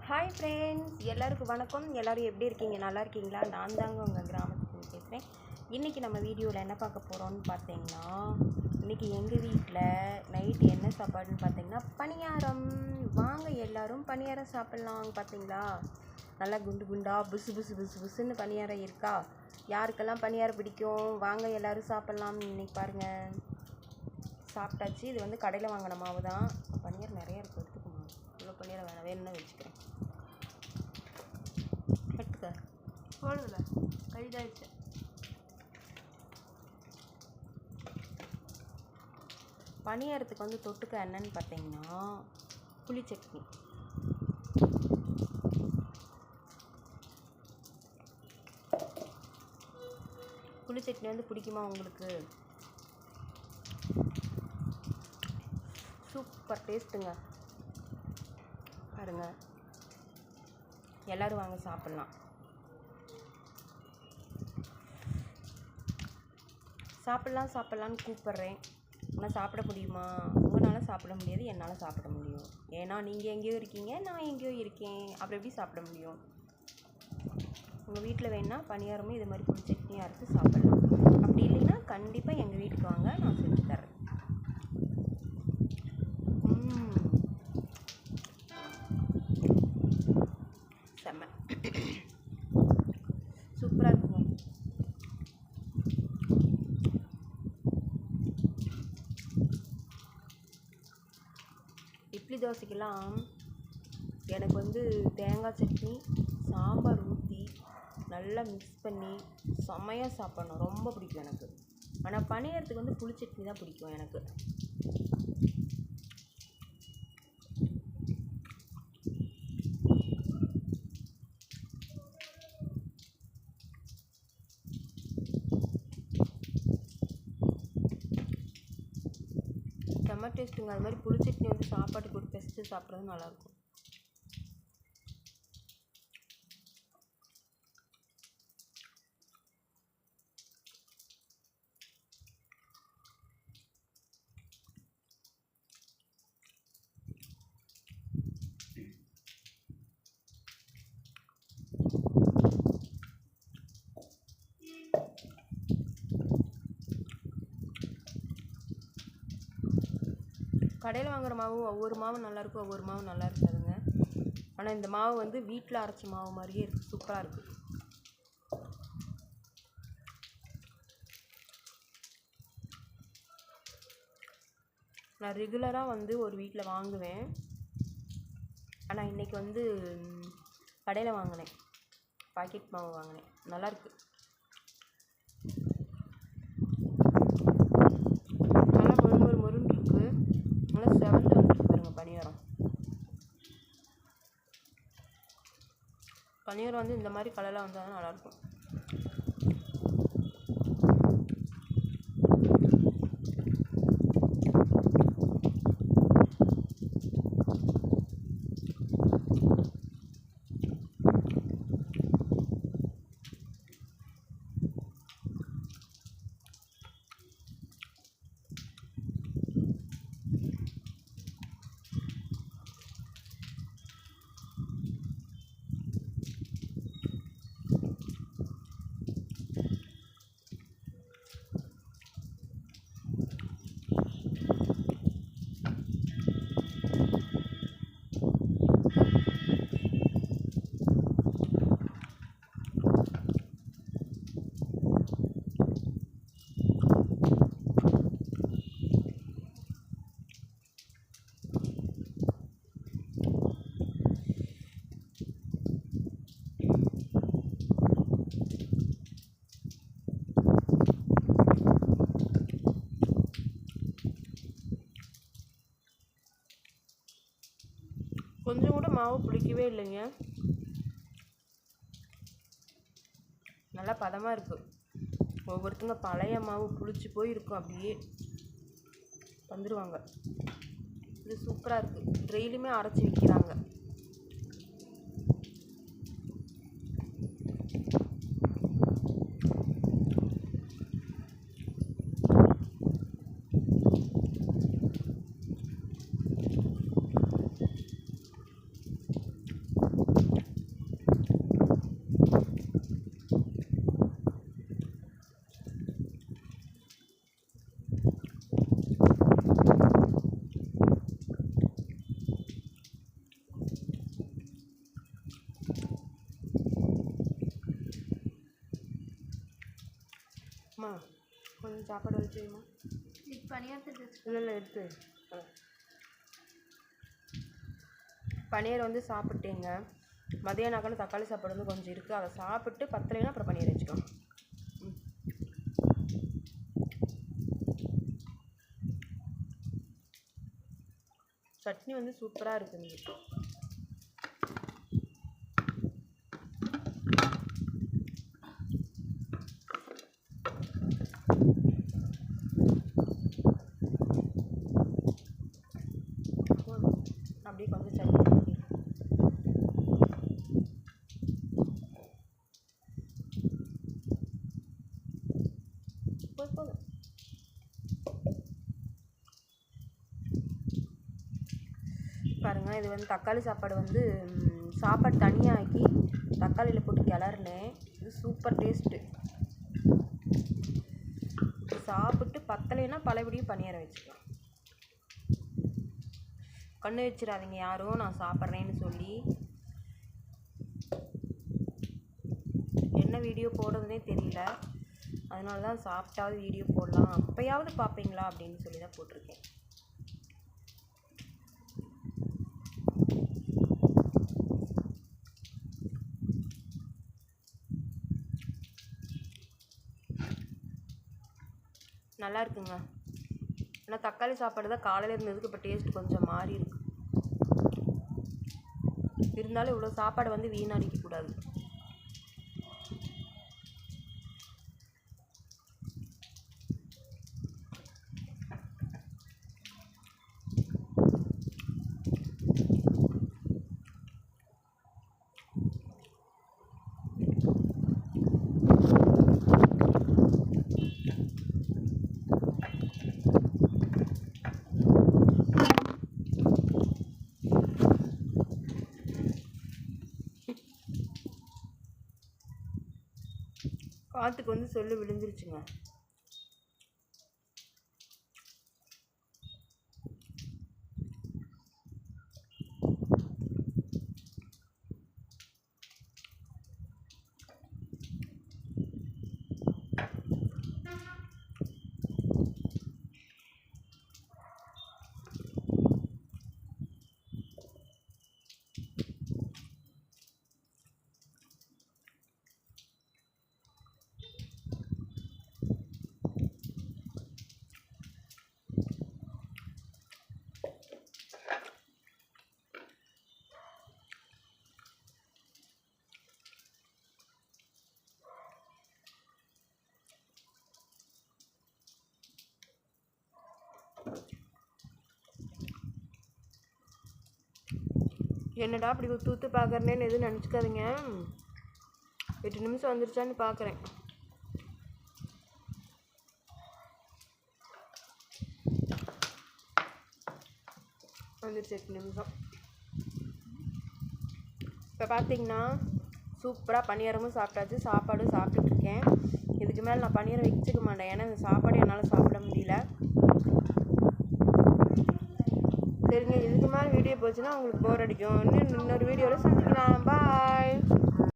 Hi friends, எல்லாருக்கும் வணக்கம். எல்லோரும் எப்படி இருக்கீங்க? நல்லா இருக்கீங்களா? நான் தாங்க உங்கள் கிராமத்துக்கு பேசுகிறேன். இன்றைக்கி நம்ம வீடியோவில் என்ன பார்க்க போகிறோம்னு பார்த்தீங்கன்னா, இன்றைக்கி எங்கள் வீட்டில் நைட்டு என்ன சாப்பாடுன்னு பார்த்தீங்கன்னா பணியாரம். வாங்க எல்லோரும் பணியாரம் சாப்பிட்லாம். பார்த்தீங்களா, நல்லா குண்டு குண்டாக புசு புசு புசு புசுன்னு பணியாரம் இருக்கா? யாருக்கெல்லாம் பணியாரம் பிடிக்கும்? வாங்க எல்லோரும் சாப்பிட்லாம். இன்றைக்கி பாருங்கள், சாப்பிட்டாச்சு. இது வந்து கடையில் வாங்கின மாவு தான். பணியாரம் நிறைய இருக்குது, எடுத்துக்குமா? இவ்வளோ பணியாரம் வேணும்னா வச்சுக்கிறேன். எடுத்துக்க போடுதில்ல, கைதாயிடுச்சு. பணியாரத்துக்கு வந்து தொட்டுக்க என்னன்னு பார்த்தீங்கன்னா புளி சட்னி. புளி சட்னி வந்து பிடிக்குமா உங்களுக்கு? சூப்பர் டேஸ்ட்டுங்க. பாருங்க, எல்லோரும் வாங்க சாப்பிட்லாம். சாப்பிட்லான்னு கூப்பிட்றேன். ஆனால் சாப்பிட முடியுமா? உங்களால் சாப்பிட முடியாது, என்னால் சாப்பிட முடியும். ஏன்னா நீங்கள் எங்கேயோ இருக்கீங்க, நான் எங்கேயோ இருக்கேன். அப்புறம் எப்படி சாப்பிட முடியும்? உங்கள் வீட்டில் வேணால் பணியாரமும் இது மாதிரி புளி சட்னியாக இருக்குது, சாப்பிட்லாம். அப்படி இல்லைன்னா கண்டிப்பாக எங்கள் வீட்டுக்கு வாங்க, நான் செஞ்சு தரேன். செம்ம சூப்பராக இருக்குங்க. இட்லி தோசைக்கெல்லாம் எனக்கு வந்து தேங்காய் சட்னி சாம்பார் ஊற்றி நல்லா மிக்ஸ் பண்ணி செம்மையாக சாப்பிட்ணும், ரொம்ப பிடிக்கும் எனக்கு. ஆனால் பணியாரத்துக்கு வந்து புளி சட்னி தான் பிடிக்கும் எனக்கு. செம்ம டேஸ்ட்டுங்க. அது மாதிரி புளி சட்னி வந்து சாப்பாட்டு கூட பெஸ்ட்டு சாப்பிட்றது நல்லாயிருக்கும். கடையில் வாங்குகிற மாவு ஒவ்வொரு மாவும் நல்லாயிருக்கும், ஒவ்வொரு மாவும் நல்லா இருக்காதுங்க. ஆனால் இந்த மாவு வந்து வீட்டில் அரைச்ச மாவு மாதிரியே இருக்குது, சூப்பராக இருக்குது. நான் ரெகுலராக வந்து ஒரு வீட்டில் வாங்குவேன். ஆனால் இன்றைக்கி வந்து கடையில் வாங்கினேன், பாக்கெட் மாவு வாங்கினேன். நல்லாயிருக்கு, நல்லா மொறுன்னு இருக்குது. நல்லா செவந்து வந்துருக்கு பாருங்க பணியாரம். பணியாரம் வந்து இந்த மாதிரி கலரில் வந்தால் தான் நல்லாயிருக்கும். கொஞ்சம் கூட மாவு பிடிக்கவே இல்லைங்க, நல்லா பதமாக இருக்குது. ஒவ்வொருத்தங்க பழைய மாவு புளிச்சு போய் இருக்கும், அப்படியே வந்துடுவாங்க. இது சூப்பராக இருக்குது, டெய்லியுமே அரைச்சி விற்கிறாங்க. சாப்பாடு வச்சு வைமா. இல்லை எடுத்து பன்னீர் வந்து சாப்பிட்டேங்க. மதியானாக்கான தக்காளி சாப்பாடு வந்து கொஞ்சம் இருக்குது, அதை சாப்பிட்டு பத்தலைன்னா அப்புறம் பன்னீர் வச்சுக்கலாம். சட்னி வந்து சூப்பராக இருக்குங்க. அப்படியே கொஞ்சம் சட்னி போதும். பாருங்கள், இது வந்து தக்காளி சாப்பாடு வந்து சாப்பாடு தனியாக ஆக்கி தக்காளியில் போட்டு கிளறினேன். இது சூப்பர் டேஸ்ட்டு. சாப்பிட்டு பத்தலைன்னா பழையபடியும் பணியாரம் வச்சுக்கலாம். கண்ணு வச்சிடாதீங்க யாரும் நான் சாப்பிட்றேன்னு சொல்லி. என்ன வீடியோ போடுறதுனே தெரியல, அதனால தான் சாப்பிட்டாவது வீடியோ போடலாம், அப்போயாவது பார்ப்பீங்களா அப்படின்னு சொல்லி தான் போட்டிருக்கேன். நல்லா இருக்குங்க. ஆனால் தக்காளி சாப்பாடு தான் காலையில் இருந்ததுக்கு இப்போ டேஸ்ட் கொஞ்சம் மாறி இருக்கு. இருந்தாலும் இவ்வளோ சாப்பாடு வந்து வீணடிக்கக்கூடாது. காற்றுக்கு வந்து சொல்லு விழுந்துருச்சுங்க. என்னடா அப்படி ஊற்று ஊற்று பார்க்குறேன்னு எதுவும் நினச்சிக்காதீங்க. 8 நிமிஷம் வந்துருச்சான்னு பார்க்குறேன். வந்துருச்சு 8 நிமிஷம். இப்போ பார்த்தீங்கன்னா சூப்பராக பணியாரமும் சாப்பிட்டாச்சு, சாப்பாடும் சாப்பிட்டுட்ருக்கேன். இதுக்கு மேலே நான் பணியாரம் வச்சுக்க மாட்டேன், ஏன்னா இந்த சாப்பாடு என்னால் சாப்பிட முடியல. சரிங்க, இதுக்கு மேலே வீடியோ போச்சுன்னா உங்களுக்கு போர் அடிக்கும். இன்னொரு வீடியோவில் சந்திக்கலாம்.